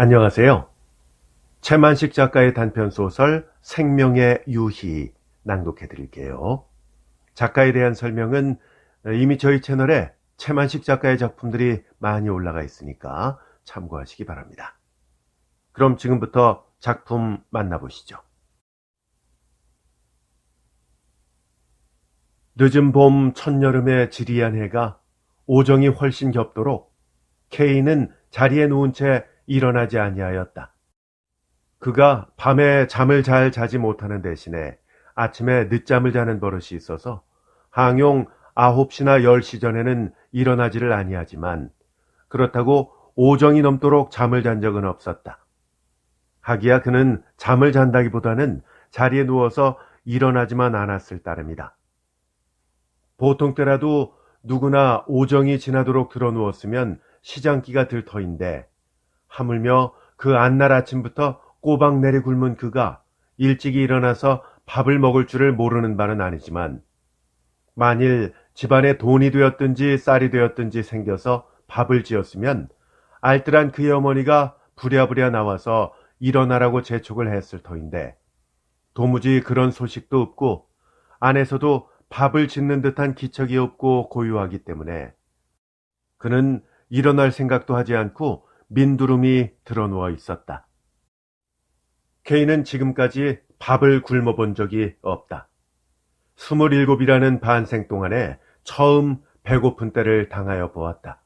안녕하세요. 최만식 작가의 단편소설 생명의 유희 낭독해 드릴게요. 작가에 대한 설명은 이미 저희 채널에 최만식 작가의 작품들이 많이 올라가 있으니까 참고하시기 바랍니다. 그럼 지금부터 작품 만나보시죠. 늦은 봄 첫여름의 지리한 해가 오정이 훨씬 겹도록 K는 자리에 누운 채 일어나지 아니하였다. 그가 밤에 잠을 잘 자지 못하는 대신에 아침에 늦잠을 자는 버릇이 있어서 항용 9시나 10시 전에는 일어나지를 아니하지만 그렇다고 오정이 넘도록 잠을 잔 적은 없었다. 하기야 그는 잠을 잔다기보다는 자리에 누워서 일어나지만 않았을 따름이다. 보통 때라도 누구나 오정이 지나도록 드러누웠으면 시장기가 들 터인데 하물며 그 안날 아침부터 꼬박 내리굶은 그가 일찍이 일어나서 밥을 먹을 줄을 모르는 바는 아니지만 만일 집안에 돈이 되었든지 쌀이 되었든지 생겨서 밥을 지었으면 알뜰한 그의 어머니가 부랴부랴 나와서 일어나라고 재촉을 했을 터인데 도무지 그런 소식도 없고 안에서도 밥을 짓는 듯한 기척이 없고 고요하기 때문에 그는 일어날 생각도 하지 않고 민두름이 드러누워 있었다. K는 지금까지 밥을 굶어본 적이 없다. 27이라는 반생 동안에 처음 배고픈 때를 당하여 보았다.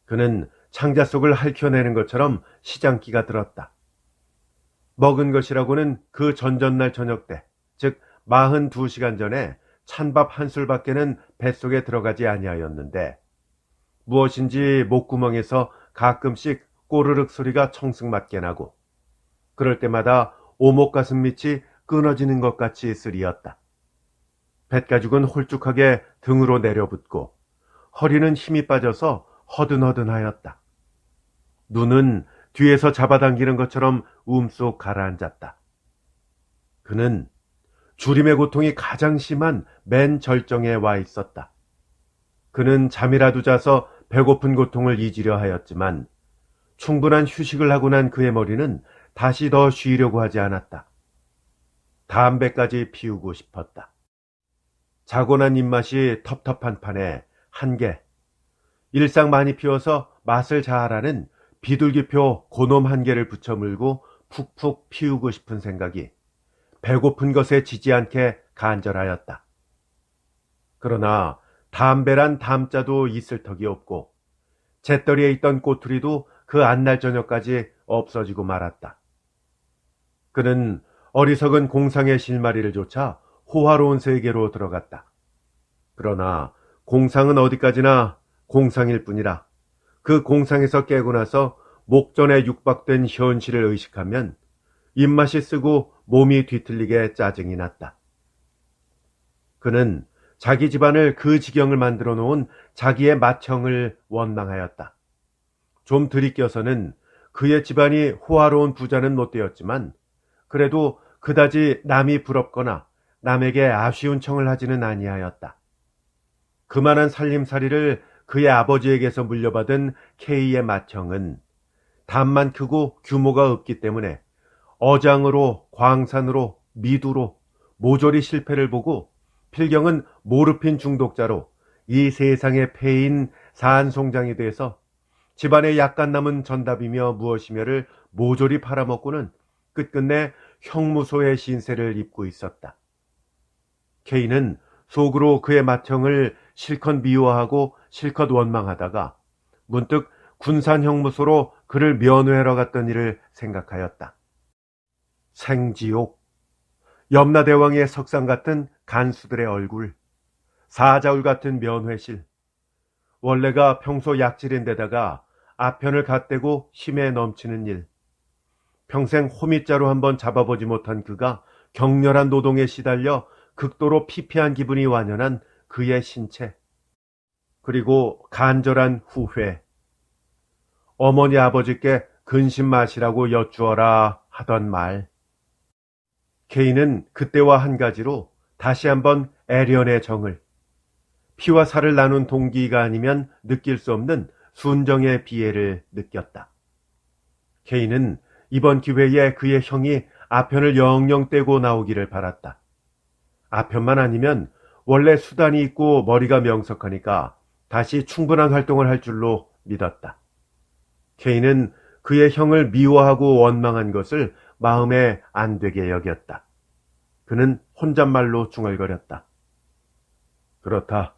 그는 창자 속을 핥혀내는 것처럼 시장기가 들었다. 먹은 것이라고는 그 전전날 저녁 때, 즉 42시간 전에 찬밥 한 술밖에는 뱃속에 들어가지 아니하였는데 무엇인지 목구멍에서 가끔씩 꼬르륵 소리가 청승맞게 나고 그럴 때마다 오목가슴 밑이 끊어지는 것 같이 쓰리었다. 뱃가죽은 홀쭉하게 등으로 내려붙고 허리는 힘이 빠져서 허든허든하였다. 눈은 뒤에서 잡아당기는 것처럼 움속 가라앉았다. 그는 주림의 고통이 가장 심한 맨 절정에 와 있었다. 그는 잠이라도 자서 배고픈 고통을 잊으려 하였지만 충분한 휴식을 하고 난 그의 머리는 다시 더 쉬려고 하지 않았다. 담배까지 피우고 싶었다. 자고 난 입맛이 텁텁한 판에 한 개, 일상 많이 피워서 맛을 자아라는 비둘기표 고놈 한 개를 붙여 물고 푹푹 피우고 싶은 생각이 배고픈 것에 지지 않게 간절하였다. 그러나 담배란 담자도 있을 턱이 없고 잿더리에 있던 꼬투리도 그 안날 저녁까지 없어지고 말았다. 그는 어리석은 공상의 실마리를 쫓아 호화로운 세계로 들어갔다. 그러나 공상은 어디까지나 공상일 뿐이라 그 공상에서 깨고 나서 목전에 육박된 현실을 의식하면 입맛이 쓰고 몸이 뒤틀리게 짜증이 났다. 그는 자기 집안을 그 지경을 만들어 놓은 자기의 맏형을 원망하였다. 좀 들이껴서는 그의 집안이 호화로운 부자는 못 되었지만 그래도 그다지 남이 부럽거나 남에게 아쉬운 청을 하지는 아니하였다. 그만한 살림살이를 그의 아버지에게서 물려받은 K의 맏형은 담만 크고 규모가 없기 때문에 어장으로 광산으로 미두로 모조리 실패를 보고 필경은 모르핀 중독자로 이 세상의 폐인 산송장이 돼서 집안에 약간 남은 전답이며 무엇이며를 모조리 팔아먹고는 끝끝내 형무소의 신세를 입고 있었다. K는 속으로 그의 맏형을 실컷 미워하고 실컷 원망하다가 문득 군산형무소로 그를 면회하러 갔던 일을 생각하였다. 생지옥, 염라대왕의 석상 같은 간수들의 얼굴, 사자울 같은 면회실, 원래가 평소 약질인데다가 아편을 갓대고 힘에 넘치는 일, 평생 호미자로 한번 잡아보지 못한 그가 격렬한 노동에 시달려 극도로 피폐한 기분이 완연한 그의 신체, 그리고 간절한 후회, 어머니 아버지께 근심 마시라고 여쭈어라 하던 말. K는 그때와 한 가지로 다시 한번 애련의 정을, 피와 살을 나눈 동기가 아니면 느낄 수 없는 순정의 비애를 느꼈다. 케인은 이번 기회에 그의 형이 아편을 영영 떼고 나오기를 바랐다. 아편만 아니면 원래 수단이 있고 머리가 명석하니까 다시 충분한 활동을 할 줄로 믿었다. 케인은 그의 형을 미워하고 원망한 것을 마음에 안 되게 여겼다. 그는 혼잣말로 중얼거렸다. 그렇다.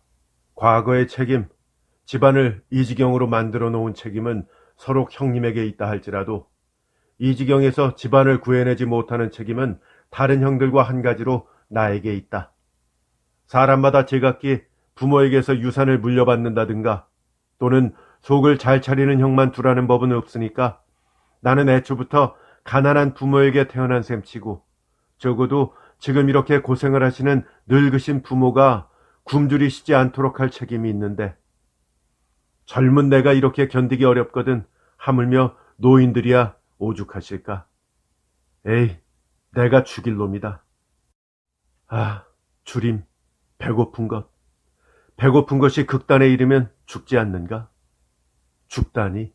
과거의 책임, 집안을 이 지경으로 만들어 놓은 책임은 서로 형님에게 있다 할지라도 이 지경에서 집안을 구해내지 못하는 책임은 다른 형들과 한 가지로 나에게 있다. 사람마다 제각기 부모에게서 유산을 물려받는다든가 또는 속을 잘 차리는 형만 두라는 법은 없으니까 나는 애초부터 가난한 부모에게 태어난 셈치고 적어도 지금 이렇게 고생을 하시는 늙으신 부모가 굶주리시지 않도록 할 책임이 있는데 젊은 내가 이렇게 견디기 어렵거든 하물며 노인들이야 오죽하실까. 에이, 내가 죽일 놈이다. 아, 주림, 배고픈 것. 배고픈 것이 극단에 이르면 죽지 않는가? 죽다니,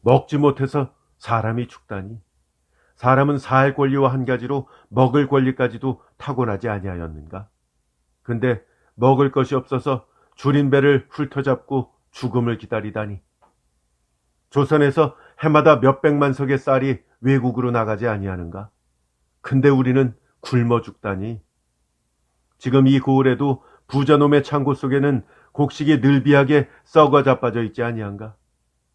먹지 못해서 사람이 죽다니. 사람은 살 권리와 한 가지로 먹을 권리까지도 타고나지 아니하였는가? 근데 먹을 것이 없어서 줄인 배를 훑어잡고 죽음을 기다리다니. 조선에서 해마다 몇백만 석의 쌀이 외국으로 나가지 아니하는가? 근데 우리는 굶어 죽다니. 지금 이 고을에도 부자놈의 창고 속에는 곡식이 늘비하게 썩어 자빠져 있지 아니한가?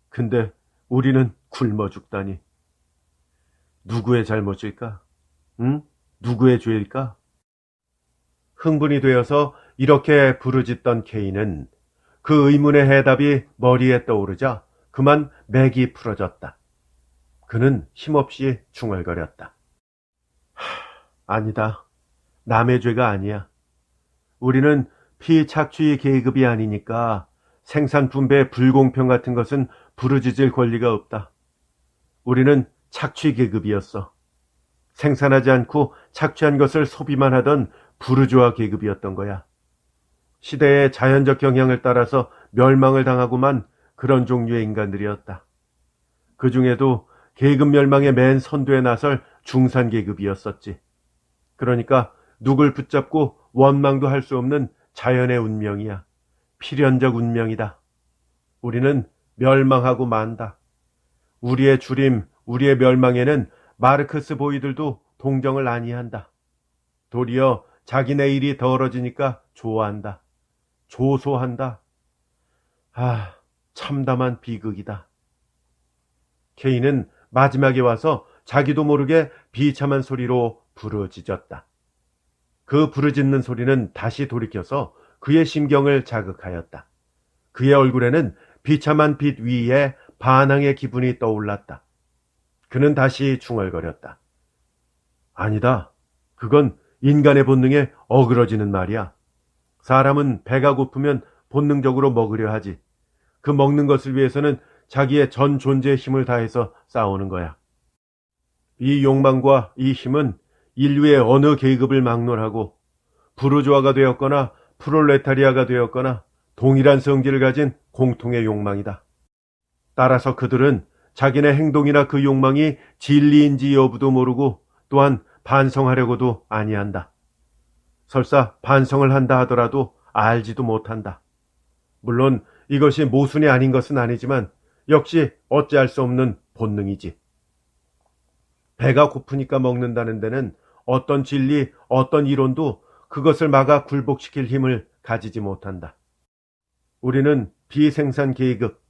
근데 우리는 굶어 죽다니. 누구의 잘못일까? 응? 누구의 죄일까? 흥분이 되어서 이렇게 부르짖던 케인은 그 의문의 해답이 머리에 떠오르자 그만 맥이 풀어졌다. 그는 힘없이 중얼거렸다. 아니다. 남의 죄가 아니야. 우리는 피착취 계급이 아니니까 생산 분배 불공평 같은 것은 부르짖을 권리가 없다. 우리는 착취 계급이었어. 생산하지 않고 착취한 것을 소비만 하던 부르주아 계급이었던 거야. 시대의 자연적 경향을 따라서 멸망을 당하고만 그런 종류의 인간들이었다. 그 중에도 계급 멸망의 맨 선두에 나설 중산 계급이었었지. 그러니까 누굴 붙잡고 원망도 할 수 없는 자연의 운명이야. 필연적 운명이다. 우리는 멸망하고 만다. 우리의 주림, 우리의 멸망에는 마르크스 보이들도 동정을 아니한다. 도리어 자기네 일이 더러지니까 좋아한다. 조소한다. 아, 참담한 비극이다. 케인은 마지막에 와서 자기도 모르게 비참한 소리로 부르짖었다. 그 부르짖는 소리는 다시 돌이켜서 그의 심경을 자극하였다. 그의 얼굴에는 비참한 빛 위에 반항의 기분이 떠올랐다. 그는 다시 중얼거렸다. 아니다. 그건 인간의 본능에 어그러지는 말이야. 사람은 배가 고프면 본능적으로 먹으려 하지. 그 먹는 것을 위해서는 자기의 전 존재의 힘을 다해서 싸우는 거야. 이 욕망과 이 힘은 인류의 어느 계급을 막론하고 부르주아가 되었거나 프롤레타리아가 되었거나 동일한 성질을 가진 공통의 욕망이다. 따라서 그들은 자기네 행동이나 그 욕망이 진리인지 여부도 모르고 또한 반성하려고도 아니한다. 설사 반성을 한다 하더라도 알지도 못한다. 물론 이것이 모순이 아닌 것은 아니지만 역시 어찌할 수 없는 본능이지. 배가 고프니까 먹는다는 데는 어떤 진리, 어떤 이론도 그것을 막아 굴복시킬 힘을 가지지 못한다. 우리는 비생산 계급,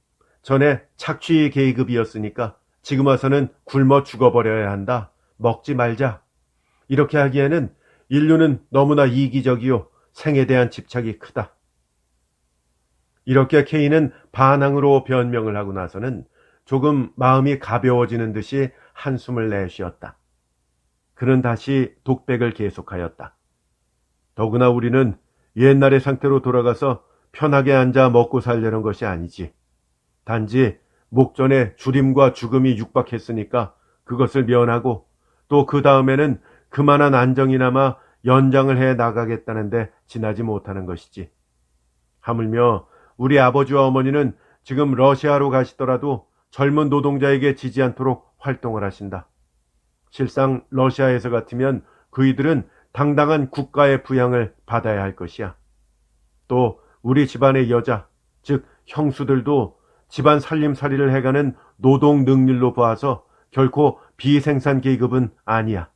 전에 착취 계급이었으니까 지금 와서는 굶어 죽어버려야 한다. 먹지 말자. 이렇게 하기에는 인류는 너무나 이기적이요. 생에 대한 집착이 크다. 이렇게 케인은 반항으로 변명을 하고 나서는 조금 마음이 가벼워지는 듯이 한숨을 내쉬었다. 그는 다시 독백을 계속하였다. 더구나 우리는 옛날의 상태로 돌아가서 편하게 앉아 먹고 살려는 것이 아니지. 단지 목전에 주림과 죽음이 육박했으니까 그것을 면하고 또 그 다음에는 그만한 안정이나마 연장을 해 나가겠다는데 지나지 못하는 것이지. 하물며 우리 아버지와 어머니는 지금 러시아로 가시더라도 젊은 노동자에게 지지 않도록 활동을 하신다. 실상 러시아에서 같으면 그이들은 당당한 국가의 부양을 받아야 할 것이야. 또 우리 집안의 여자, 즉 형수들도 집안 살림살이를 해가는 노동 능률로 봐서 결코 비생산 계급은 아니야.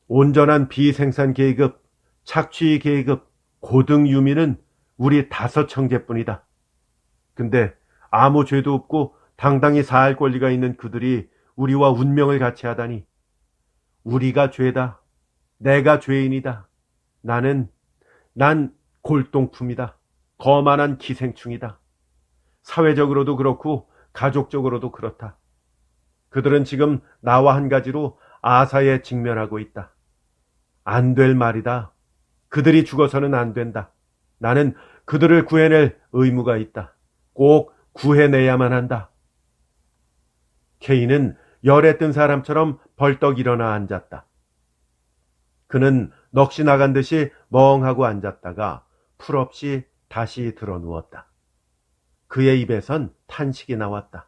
온전한 비생산 계급, 착취 계급, 고등 유미는 우리 5 형제뿐이다. 근데 아무 죄도 없고 당당히 살 권리가 있는 그들이 우리와 운명을 같이 하다니. 우리가 죄다. 내가 죄인이다. 난 골동품이다. 거만한 기생충이다. 사회적으로도 그렇고 가족적으로도 그렇다. 그들은 지금 나와 한 가지로 아사에 직면하고 있다. 안 될 말이다. 그들이 죽어서는 안 된다. 나는 그들을 구해낼 의무가 있다. 꼭 구해내야만 한다. 케인은 열에 뜬 사람처럼 벌떡 일어나 앉았다. 그는 넋이 나간 듯이 멍하고 앉았다가 풀없이 다시 들어 누웠다. 그의 입에선 탄식이 나왔다.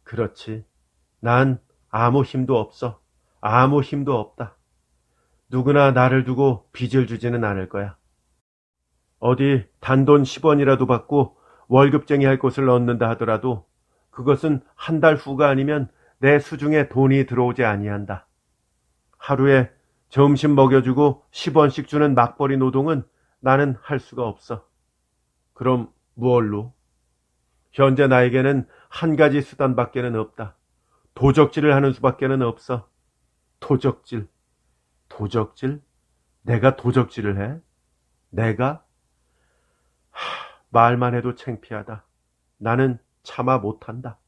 그렇지. 난 아무 힘도 없어. 아무 힘도 없다. 누구나 나를 두고 빚을 주지는 않을 거야. 어디 단돈 10원이라도 받고 월급쟁이 할 곳을 얻는다 하더라도 그것은 한 달 후가 아니면 내 수중에 돈이 들어오지 아니한다. 하루에 점심 먹여주고 10원씩 주는 막벌이 노동은 나는 할 수가 없어. 그럼 무얼로? 현재 나에게는 한 가지 수단밖에는 없다. 도적질을 하는 수밖에는 없어. 도적질. 도적질? 내가 도적질을 해? 내가? 말만 해도 창피하다. 나는 차마 못한다.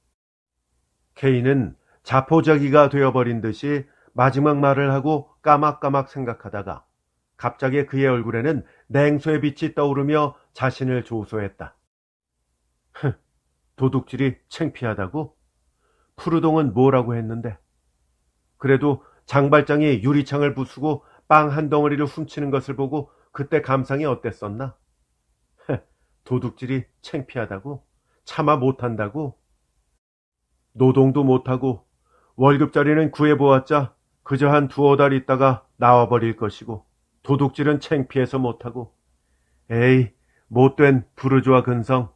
케인은 자포자기가 되어버린 듯이 마지막 말을 하고 까막까막 생각하다가 갑자기 그의 얼굴에는 냉소의 빛이 떠오르며 자신을 조소했다. 도둑질이 창피하다고? 푸르동은 뭐라고 했는데? 그래도 장발장이 유리창을 부수고 빵 한 덩어리를 훔치는 것을 보고 그때 감상이 어땠었나? 도둑질이 창피하다고? 차마 못한다고? 노동도 못하고 월급자리는 구해보았자 그저 한 2-5달 있다가 나와버릴 것이고 도둑질은 창피해서 못하고. 에이, 못된 부르주아 근성.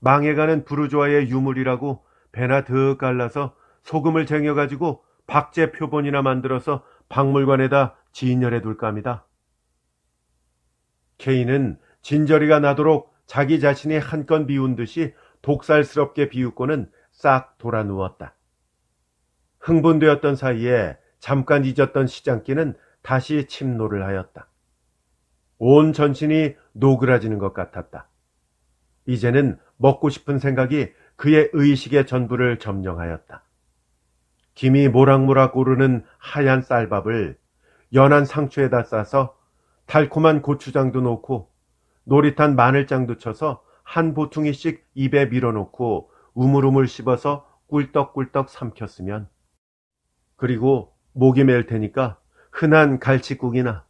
망해가는 부르주아의 유물이라고 배나 더 갈라서 소금을 쟁여가지고 박제 표본이나 만들어서 박물관에다 진열해 둘까 합니다. 케인은 진저리가 나도록 자기 자신이 한 건 비운 듯이 독살스럽게 비웃고는 싹 돌아 누웠다. 흥분되었던 사이에 잠깐 잊었던 시장기는 다시 침노를 하였다. 온 전신이 노그라지는 것 같았다. 이제는 먹고 싶은 생각이 그의 의식의 전부를 점령하였다. 김이 모락모락 오르는 하얀 쌀밥을 연한 상추에다 싸서 달콤한 고추장도 넣고 노릿한 마늘장도 쳐서 한 보퉁이씩 입에 밀어놓고 우물우물 씹어서 꿀떡꿀떡 삼켰으면, 그리고 목이 메일 테니까 흔한 갈치국이나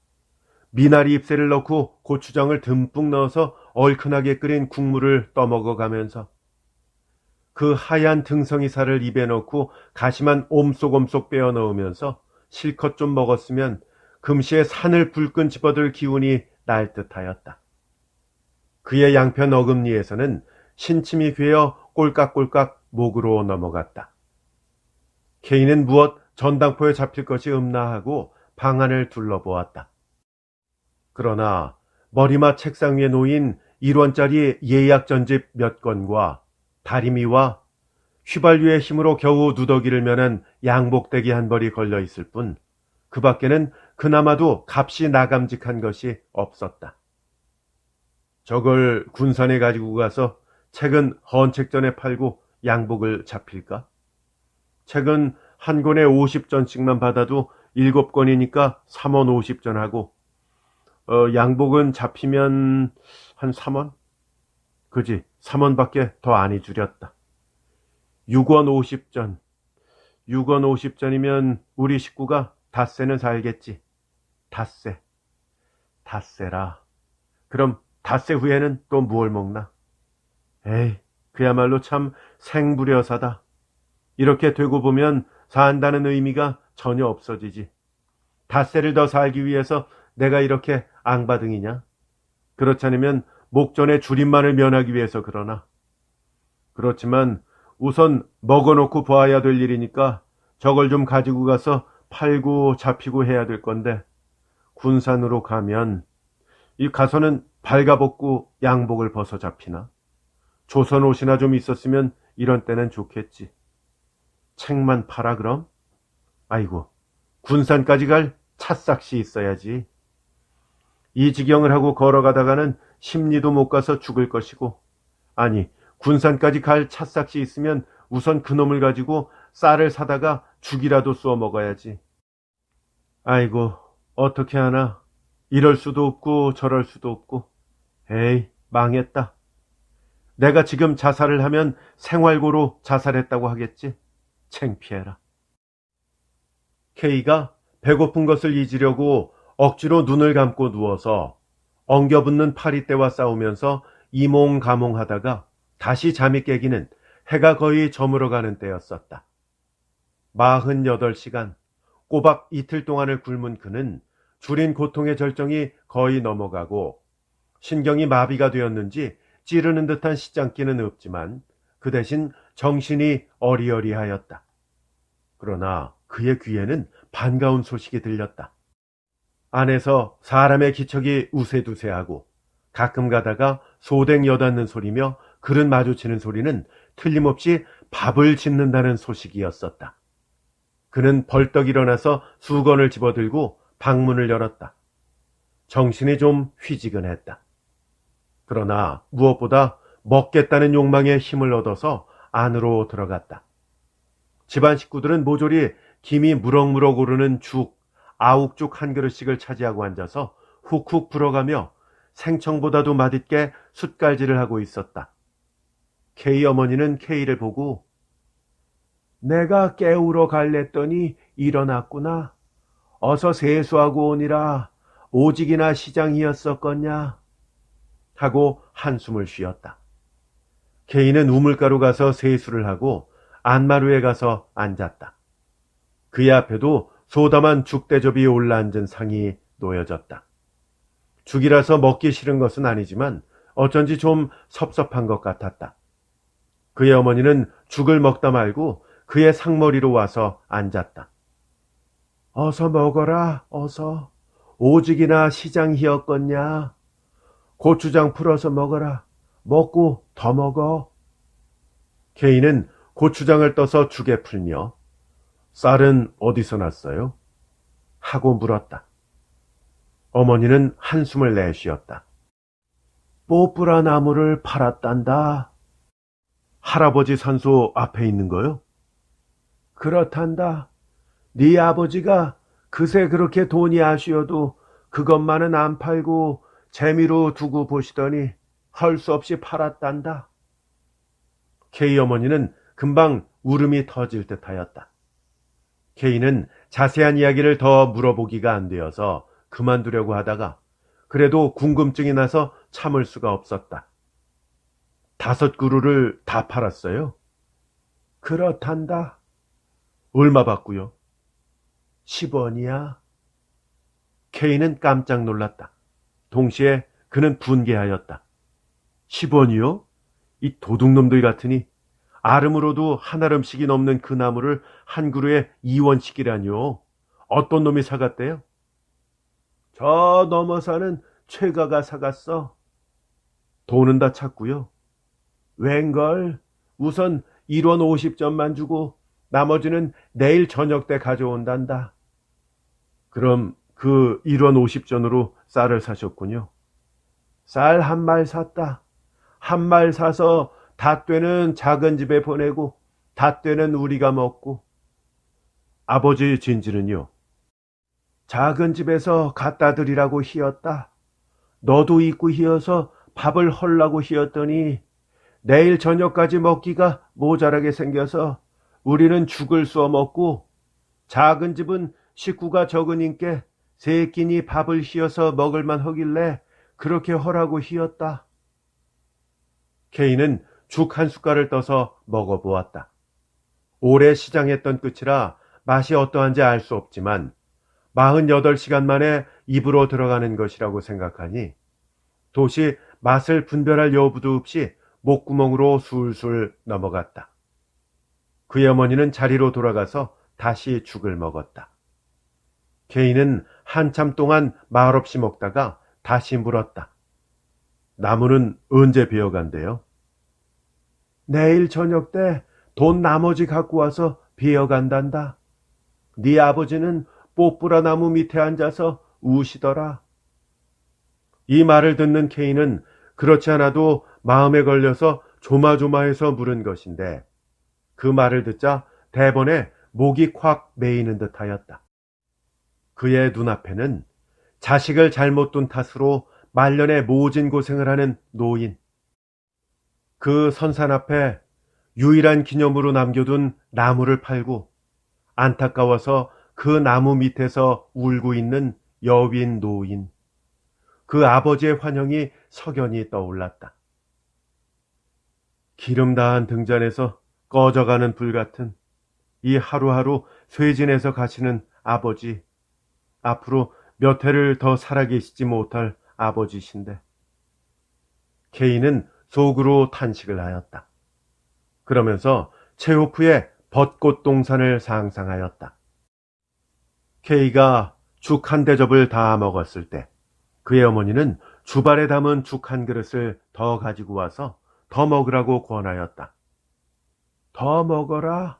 미나리 잎새를 넣고 고추장을 듬뿍 넣어서 얼큰하게 끓인 국물을 떠먹어가면서 그 하얀 등성이 살을 입에 넣고 가시만 옴쏙옴쏙 빼어 넣으면서 실컷 좀 먹었으면 금시에 산을 불끈 집어들 기운이 날 듯하였다. 그의 양편 어금니에서는 신침이 괴어 꼴깍꼴깍 목으로 넘어갔다. 케인은 무엇 전당포에 잡힐 것이 없나 하고 방안을 둘러보았다. 그러나 머리맡 책상 위에 놓인 1원짜리 예약 전집 몇 권과 다리미와 휘발유의 힘으로 겨우 누더기를 면한 양복대기 한 벌이 걸려 있을 뿐 그 밖에는 그나마도 값이 나감직한 것이 없었다. 저걸 군산에 가지고 가서 책은 헌책전에 팔고 양복을 잡힐까? 책은 한 권에 50전씩만 받아도 7권이니까 3원 50전 하고, 양복은 잡히면 한 3원? 그지, 3원밖에 더 안 줄였다. 6원 50전. 6원 50전이면 우리 식구가 닷새는 살겠지. 닷새. 닷새라. 그럼 닷새 후에는 또 무얼 먹나? 에이, 그야말로 참 생불여사다. 이렇게 되고 보면 산다는 의미가 전혀 없어지지. 닷새를 더 살기 위해서 내가 이렇게 앙바등이냐? 그렇지 않으면 목전의 줄임만을 면하기 위해서 그러나. 그렇지만 우선 먹어놓고 보아야 될 일이니까 저걸 좀 가지고 가서 팔고 잡히고 해야 될 건데, 군산으로 가면 이 가서는 발가벗고 양복을 벗어 잡히나? 조선 옷이나 좀 있었으면 이런 때는 좋겠지. 책만 팔아 그럼? 아이고, 군산까지 갈 찻싹시 있어야지. 이 지경을 하고 걸어가다가는 심리도 못 가서 죽을 것이고, 아니, 군산까지 갈 찻싹시 있으면 우선 그놈을 가지고 쌀을 사다가 죽이라도 쏘아 먹어야지. 아이고, 어떻게 하나. 이럴 수도 없고 저럴 수도 없고. 에이, 망했다. 내가 지금 자살을 하면 생활고로 자살했다고 하겠지. 창피해라. K가 배고픈 것을 잊으려고 억지로 눈을 감고 누워서 엉겨붙는 파리떼와 싸우면서 이몽가몽하다가 다시 잠이 깨기는 해가 거의 저물어가는 때였었다. 48시간, 꼬박 이틀 동안을 굶은 그는 줄인 고통의 절정이 거의 넘어가고 신경이 마비가 되었는지 찌르는 듯한 시장기는 없지만 그 대신 정신이 어리어리하였다. 그러나 그의 귀에는 반가운 소식이 들렸다. 안에서 사람의 기척이 우세두세하고 가끔 가다가 소댕 여닫는 소리며 그릇 마주치는 소리는 틀림없이 밥을 짓는다는 소식이었었다. 그는 벌떡 일어나서 수건을 집어들고 방문을 열었다. 정신이 좀 휘지근했다. 그러나 무엇보다 먹겠다는 욕망에 힘을 얻어서 안으로 들어갔다. 집안 식구들은 모조리 김이 무럭무럭 오르는 죽, 아욱죽 한 그릇씩을 차지하고 앉아서 훅훅 불어가며 생청보다도 맛있게 숯갈질을 하고 있었다. K 어머니는 K를 보고 내가 깨우러 갈랬더니 일어났구나. 어서 세수하고 오니라. 오직이나 시장이었었겠냐. 하고 한숨을 쉬었다. K는 우물가로 가서 세수를 하고 안마루에 가서 앉았다. 그의 앞에도 소담한 죽대접이 올라앉은 상이 놓여졌다. 죽이라서 먹기 싫은 것은 아니지만 어쩐지 좀 섭섭한 것 같았다. 그의 어머니는 죽을 먹다 말고 그의 상머리로 와서 앉았다. 어서 먹어라, 어서. 오직이나 시장이었겠냐. 고추장 풀어서 먹어라. 먹고 더 먹어. K는 고추장을 떠서 죽에 풀며 쌀은 어디서 났어요? 하고 물었다. 어머니는 한숨을 내쉬었다. 뽀뿌라 나무를 팔았단다. 할아버지 산소 앞에 있는 거요? 그렇단다. 네 아버지가 그새 그렇게 돈이 아쉬워도 그것만은 안 팔고 재미로 두고 보시더니 할 수 없이 팔았단다. K 어머니는 금방 울음이 터질 듯하였다. K는 자세한 이야기를 더 물어보기가 안 되어서 그만두려고 하다가 그래도 궁금증이 나서 참을 수가 없었다. 5그루를 다 팔았어요? 그렇단다. 얼마 받고요? 10원이야. K는 깜짝 놀랐다. 동시에 그는 분개하였다. 10원이요? 이 도둑놈들 같으니 아름으로도 한 아름씩이 넘는 그 나무를 한 그루에 2원씩이라뇨. 어떤 놈이 사갔대요? 저 넘어 사는 최가가 사갔어. 돈은 다 찾고요. 웬걸? 우선 1원 50전만 주고 나머지는 내일 저녁 때 가져온단다. 그럼 그 1원 50전으로 쌀을 사셨군요. 쌀 한 말 샀다. 한 말 사서 닷되는 작은 집에 보내고 닷되는 우리가 먹고. 아버지 진지는요? 작은 집에서 갖다 드리라고 희었다. 너도 있고 희어서 밥을 헐라고 희었더니 내일 저녁까지 먹기가 모자라게 생겨서 우리는 죽을 쏘아 먹고 작은 집은 식구가 적으니께 세 끼니 밥을 희어서 먹을만 하길래 그렇게 허라고 희었다. K는 죽 한 숟갈을 떠서 먹어보았다. 오래 시장했던 끝이라 맛이 어떠한지 알 수 없지만 48시간 만에 입으로 들어가는 것이라고 생각하니 도시 맛을 분별할 여부도 없이 목구멍으로 술술 넘어갔다. 그의 어머니는 자리로 돌아가서 다시 죽을 먹었다. 케인은 한참 동안 말없이 먹다가 다시 물었다. 나무는 언제 베어간대요? 내일 저녁 때 돈 나머지 갖고 와서 베어간단다. 네 아버지는 뽀뿌라 나무 밑에 앉아서 우시더라. 이 말을 듣는 케인은 그렇지 않아도 마음에 걸려서 조마조마해서 물은 것인데 그 말을 듣자 대번에 목이 콱 메이는 듯하였다. 그의 눈앞에는 자식을 잘못 둔 탓으로 말년에 모진 고생을 하는 노인, 그 선산 앞에 유일한 기념으로 남겨둔 나무를 팔고 안타까워서 그 나무 밑에서 울고 있는 여윈 노인, 그 아버지의 환영이 석연히 떠올랐다. 기름 다한 등잔에서 꺼져가는 불 같은 이 하루하루 쇠진해서 가시는 아버지, 앞으로 몇 해를 더 살아계시지 못할 아버지신데. 케인은 속으로 탄식을 하였다. 그러면서 체호프의 벚꽃 동산을 상상하였다. 케이가 죽 한 대접을 다 먹었을 때 그의 어머니는 주발에 담은 죽 한 그릇을 더 가지고 와서 더 먹으라고 권하였다. 더 먹어라.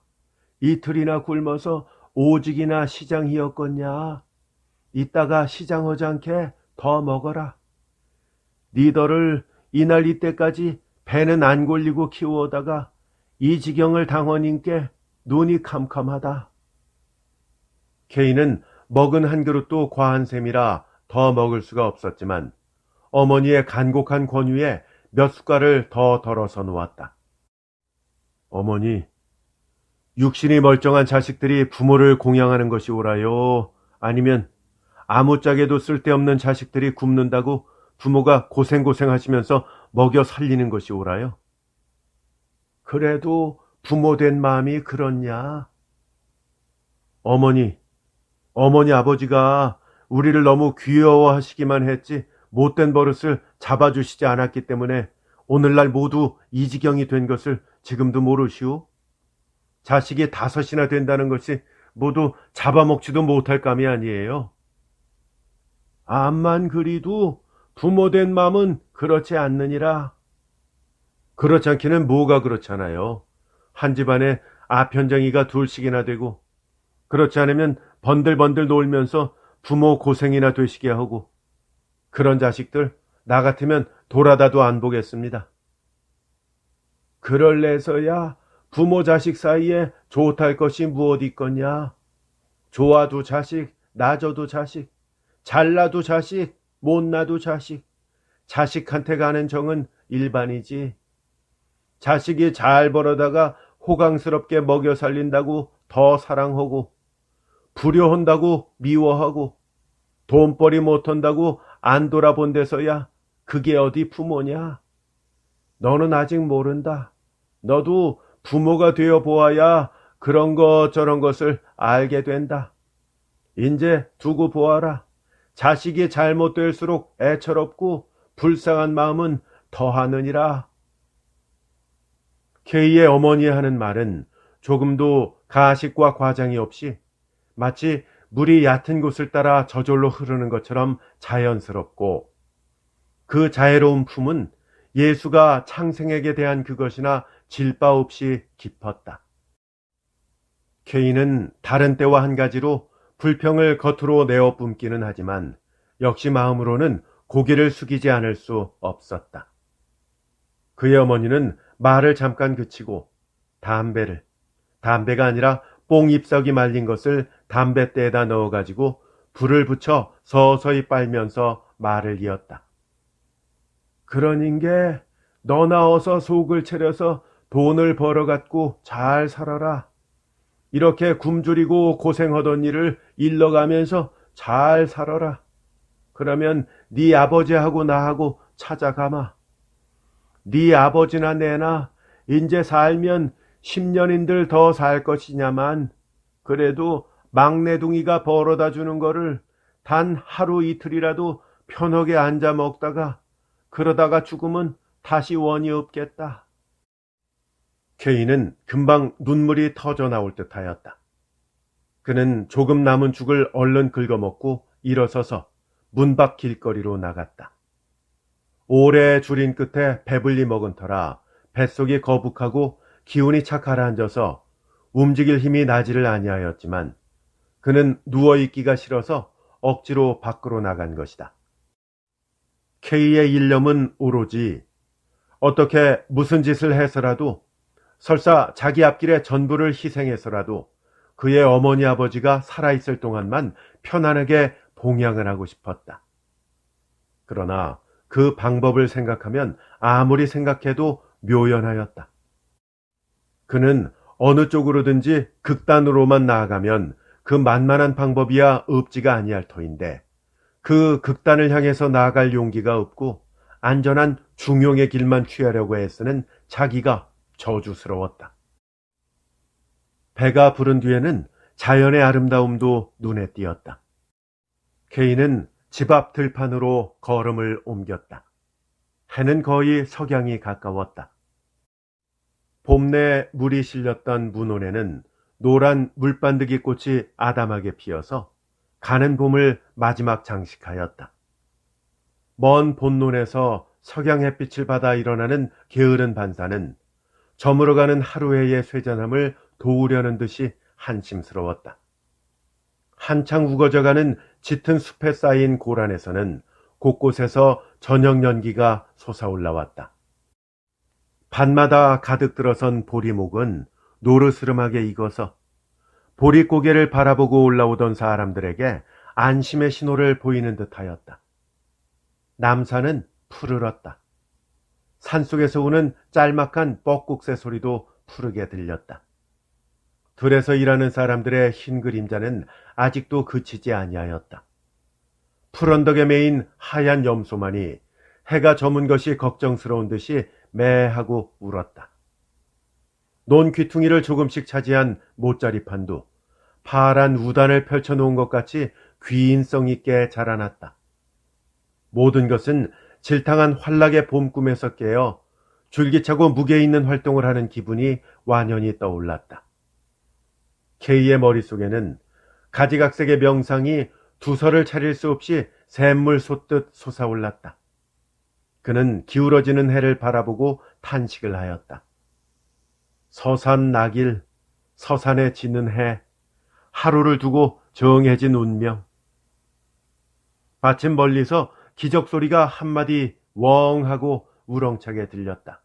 이틀이나 굶어서 오직이나 시장이었겠냐. 이따가 시장 허장케 더 먹어라. 니더를 이날 이때까지 배는 안 골리고 키워오다가 이 지경을 당하니께 눈이 캄캄하다. 케인은 먹은 한 그릇도 과한 셈이라 더 먹을 수가 없었지만 어머니의 간곡한 권유에 몇 숟갈을 더 덜어서 놓았다. 어머니, 육신이 멀쩡한 자식들이 부모를 공양하는 것이 옳아요? 아니면 아무짝에도 쓸데없는 자식들이 굶는다고 부모가 고생하시면서 먹여 살리는 것이 옳아요? 그래도 부모 된 마음이 그렇냐? 어머니 아버지가 우리를 너무 귀여워하시기만 했지 못된 버릇을 잡아주시지 않았기 때문에 오늘날 모두 이 지경이 된 것을 지금도 모르시오? 자식이 5이나 된다는 것이 모두 잡아먹지도 못할 감이 아니에요. 암만 그리도 부모 된 마음은 그렇지 않느니라. 그렇지 않기는 뭐가 그렇잖아요. 한 집안에 아편정이가 둘씩이나 되고 그렇지 않으면 번들번들 놀면서 부모 고생이나 되시게 하고 그런 자식들 나 같으면 돌아다도 안 보겠습니다. 그럴래서야 부모 자식 사이에 좋다할 것이 무엇 있겠냐. 좋아도 자식, 나져도 자식, 잘나도 자식, 못나도 자식. 자식한테 가는 정은 일반이지. 자식이 잘 벌어다가 호강스럽게 먹여 살린다고 더 사랑하고 불효한다고 미워하고 돈벌이 못한다고 안 돌아본 데서야 그게 어디 부모냐. 너는 아직 모른다. 너도 부모가 되어 보아야 그런 것 저런 것을 알게 된다. 인제 두고 보아라. 자식이 잘못될수록 애처롭고 불쌍한 마음은 더하느니라. 케이의 어머니 하는 말은 조금도 가식과 과장이 없이 마치 물이 얕은 곳을 따라 저절로 흐르는 것처럼 자연스럽고 그 자애로운 품은 예수가 창생에게 대한 그것이나 질 바 없이 깊었다. 케이는 다른 때와 한 가지로 불평을 겉으로 내어 뿜기는 하지만 역시 마음으로는 고개를 숙이지 않을 수 없었다. 그의 어머니는 말을 잠깐 그치고 담배가 아니라 뽕 잎석이 말린 것을 담뱃대에다 넣어가지고 불을 붙여 서서히 빨면서 말을 이었다. 그러닌게 너나 어서 속을 차려서 돈을 벌어갖고 잘 살아라. 이렇게 굶주리고 고생하던 일을 일러가면서 잘 살아라. 그러면 네 아버지하고 나하고 찾아가마. 네 아버지나 내나 인제 살면 10년인들 더 살 것이냐만 그래도 막내둥이가 벌어다 주는 거를 단 하루 이틀이라도 편하게 앉아 먹다가 그러다가 죽으면 다시 원이 없겠다. 케인은 금방 눈물이 터져 나올 듯하였다. 그는 조금 남은 죽을 얼른 긁어먹고 일어서서 문 밖 길거리로 나갔다. 오래 줄인 끝에 배불리 먹은 터라 뱃속이 거북하고 기운이 착 가라앉아서 움직일 힘이 나지를 아니하였지만 그는 누워있기가 싫어서 억지로 밖으로 나간 것이다. K의 일념은 오로지 어떻게 무슨 짓을 해서라도 설사 자기 앞길에 전부를 희생해서라도 그의 어머니 아버지가 살아있을 동안만 편안하게 봉양을 하고 싶었다. 그러나 그 방법을 생각하면 아무리 생각해도 묘연하였다. 그는 어느 쪽으로든지 극단으로만 나아가면 그 만만한 방법이야 없지가 아니할 터인데 그 극단을 향해서 나아갈 용기가 없고 안전한 중용의 길만 취하려고 애쓰는 자기가 저주스러웠다. 배가 부른 뒤에는 자연의 아름다움도 눈에 띄었다. 케인은 집 앞 들판으로 걸음을 옮겼다. 해는 거의 석양이 가까웠다. 봄내 물이 실렸던 문온에는 노란 물반드기 꽃이 아담하게 피어서 가는 봄을 마지막 장식하였다. 먼 본론에서 석양 햇빛을 받아 일어나는 게으른 반사는 저물어가는 하루해의 쇠잔함을 도우려는 듯이 한심스러웠다. 한창 우거져가는 짙은 숲에 쌓인 고란에서는 곳곳에서 저녁 연기가 솟아올라왔다. 밤마다 가득 들어선 보리목은 노르스름하게 익어서 보릿고개를 바라보고 올라오던 사람들에게 안심의 신호를 보이는 듯하였다. 남산은 푸르렀다. 산속에서 오는 짤막한 뻐꾹새 소리도 푸르게 들렸다. 들에서 일하는 사람들의 흰 그림자는 아직도 그치지 아니하였다. 푸른덕에 메인 하얀 염소만이 해가 저문 것이 걱정스러운 듯이 매하고 울었다. 논 귀퉁이를 조금씩 차지한 못자리판도 파란 우단을 펼쳐놓은 것 같이 귀인성 있게 자라났다. 모든 것은 질탕한 환락의 봄 꿈에서 깨어 줄기차고 무게 있는 활동을 하는 기분이 완연히 떠올랐다. K의 머릿속에는 가지각색의 명상이 두서를 차릴 수 없이 샘물 솟듯 솟아올랐다. 그는 기울어지는 해를 바라보고 탄식을 하였다. 서산 낙일, 서산에 지는 해, 하루를 두고 정해진 운명. 마침 멀리서 기적소리가 한마디 웡 하고 우렁차게 들렸다.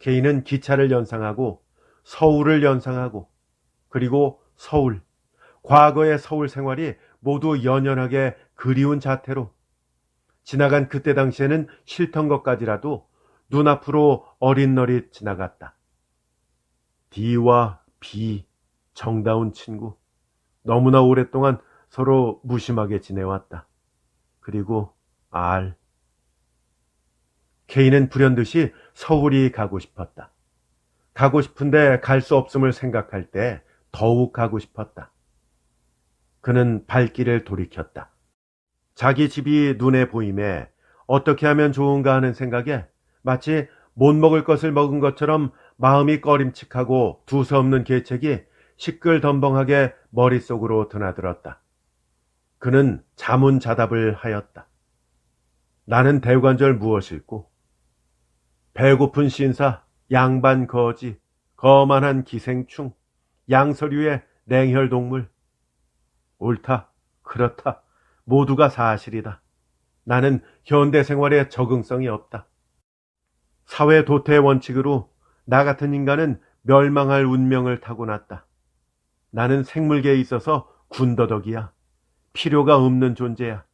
K는 기차를 연상하고 서울을 연상하고 그리고 서울, 과거의 서울 생활이 모두 연연하게 그리운 자태로 지나간 그때 당시에는 싫던 것까지라도 눈앞으로 어릿너릿 지나갔다. D와 B, 정다운 친구. 너무나 오랫동안 서로 무심하게 지내왔다. 그리고 R. K는 불현듯이 서울이 가고 싶었다. 가고 싶은데 갈 수 없음을 생각할 때 더욱 가고 싶었다. 그는 발길을 돌이켰다. 자기 집이 눈에 보임에 어떻게 하면 좋은가 하는 생각에 마치 못 먹을 것을 먹은 것처럼 마음이 꺼림칙하고 두서없는 계책이 시끌덤벙하게 머릿속으로 드나들었다. 그는 자문자답을 하였다. 나는 대관절 무엇일꼬? 배고픈 신사, 양반 거지, 거만한 기생충, 양서류의 냉혈동물. 옳다, 그렇다, 모두가 사실이다. 나는 현대 생활에 적응성이 없다. 사회 도태의 원칙으로 나 같은 인간은 멸망할 운명을 타고났다. 나는 생물계에 있어서 군더더기야. 필요가 없는 존재야.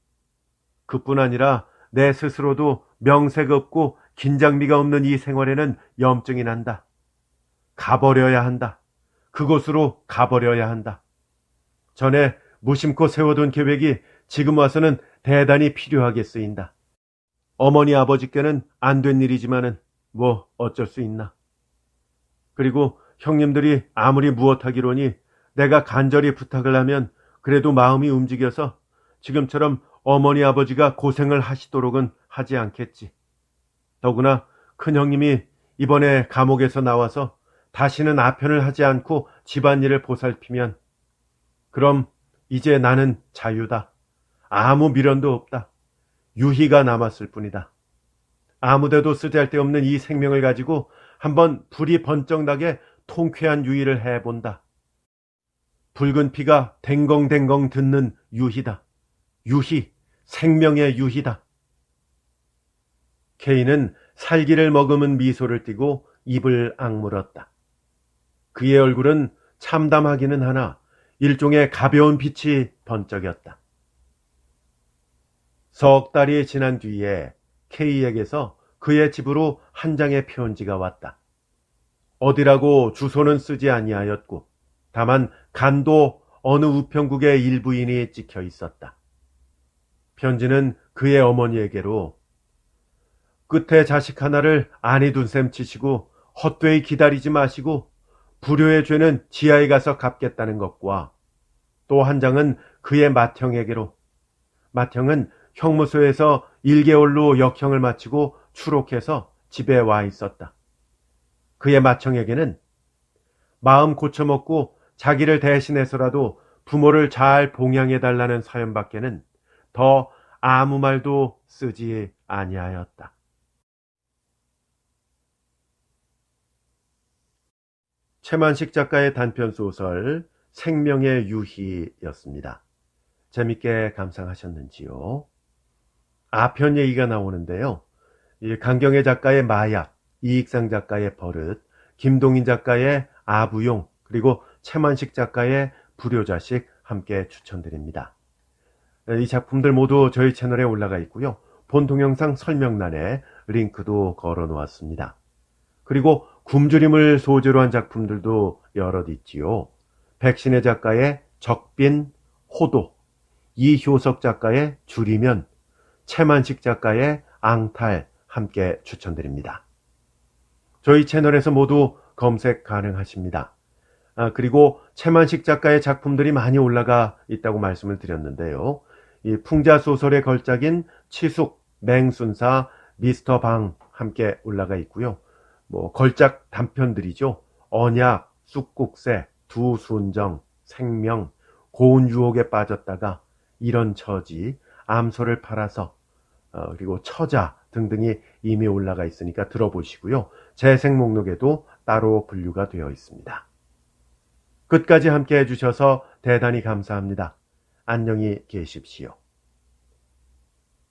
그뿐 아니라 내 스스로도 명색 없고 긴장미가 없는 이 생활에는 염증이 난다. 가버려야 한다. 그곳으로 가버려야 한다. 전에 무심코 세워둔 계획이 지금 와서는 대단히 필요하게 쓰인다. 어머니 아버지께는 안 된 일이지만은 뭐 어쩔 수 있나. 그리고 형님들이 아무리 무엇하기로니 내가 간절히 부탁을 하면 그래도 마음이 움직여서 지금처럼 어머니 아버지가 고생을 하시도록은 하지 않겠지. 더구나 큰형님이 이번에 감옥에서 나와서 다시는 아편을 하지 않고 집안일을 보살피면 그럼 이제 나는 자유다. 아무 미련도 없다. 유희가 남았을 뿐이다. 아무데도 쓰잘데없는 이 생명을 가지고 한번 불이 번쩍 나게 통쾌한 유희를 해본다. 붉은 피가 댕겅댕겅 듣는 유희다. 유희, 생명의 유희다. 케인은 살기를 머금은 미소를 띠고 입을 악물었다. 그의 얼굴은 참담하기는 하나 일종의 가벼운 빛이 번쩍였다. 석 달이 지난 뒤에 케이에게서 그의 집으로 한 장의 편지가 왔다. 어디라고 주소는 쓰지 아니하였고 다만 간도 어느 우편국의 일부인이 찍혀 있었다. 편지는 그의 어머니에게로 끝에 자식 하나를 아니 둔 셈 치시고 헛되이 기다리지 마시고 불효의 죄는 지하에 가서 갚겠다는 것과 또 한 장은 그의 맏형에게로 맏형은 형무소에서 1개월로 역형을 마치고 추록해서 집에 와 있었다. 그의 맏형에게는 마음 고쳐먹고 자기를 대신해서라도 부모를 잘 봉양해달라는 사연밖에는 더 아무 말도 쓰지 아니하였다. 최만식 작가의 단편소설 생명의 유희였습니다. 재밌게 감상하셨는지요? 아편 얘기가 나오는데요. 강경애 작가의 마약, 이익상 작가의 버릇, 김동인 작가의 아부용, 그리고 최만식 작가의 불효자식 함께 추천드립니다. 이 작품들 모두 저희 채널에 올라가 있고요. 본 동영상 설명란에 링크도 걸어 놓았습니다. 그리고 굶주림을 소재로 한 작품들도 여럿 있지요. 백신혜 작가의 적빈, 호도, 이효석 작가의 줄이면, 최만식 작가의 앙탈 함께 추천드립니다. 저희 채널에서 모두 검색 가능하십니다. 그리고 최만식 작가의 작품들이 많이 올라가 있다고 말씀을 드렸는데요. 이 풍자소설의 걸작인 치숙, 맹순사, 미스터 방 함께 올라가 있고요. 걸작 단편들이죠. 언약, 쑥국새, 두순정, 생명, 고운 유혹에 빠졌다가 이런 처지, 암소를 팔아서 그리고 처자 등등이 이미 올라가 있으니까 들어보시고요. 재생 목록에도 따로 분류가 되어 있습니다. 끝까지 함께 해주셔서 대단히 감사합니다. 안녕히 계십시오.